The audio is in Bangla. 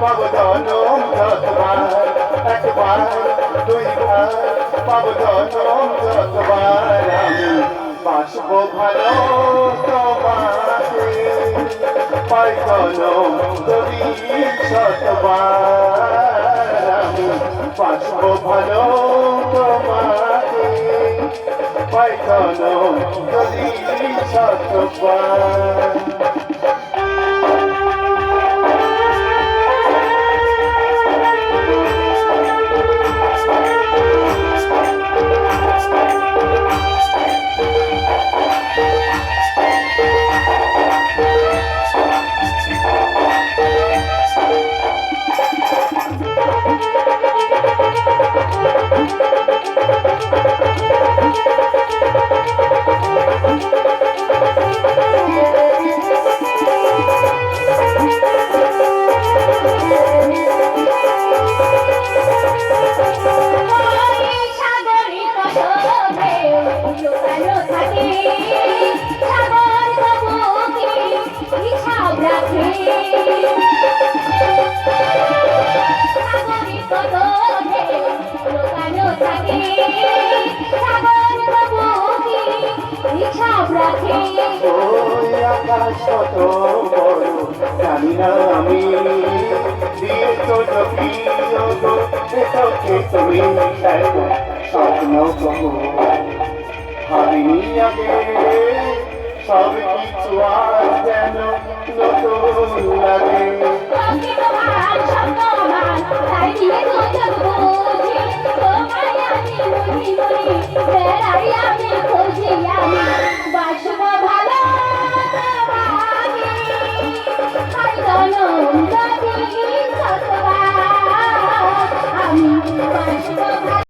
পাবো জনম যতবার, একবার দুইবার পাবো জনম যতবার, আমি বাসবো ভালো তোমাকে, পাই জনম যদি শতবার, আমি বাসবো ভালো তোমাকে, পাই জনম যদি শতবার। আকাশ কত বড় জানি না আমি, দিয়েছ যদি এসকে তুমি স্বপ্ন কহো, ভাবিনি আগে সব কিছু আজ যেন নতুন লাগে। আমি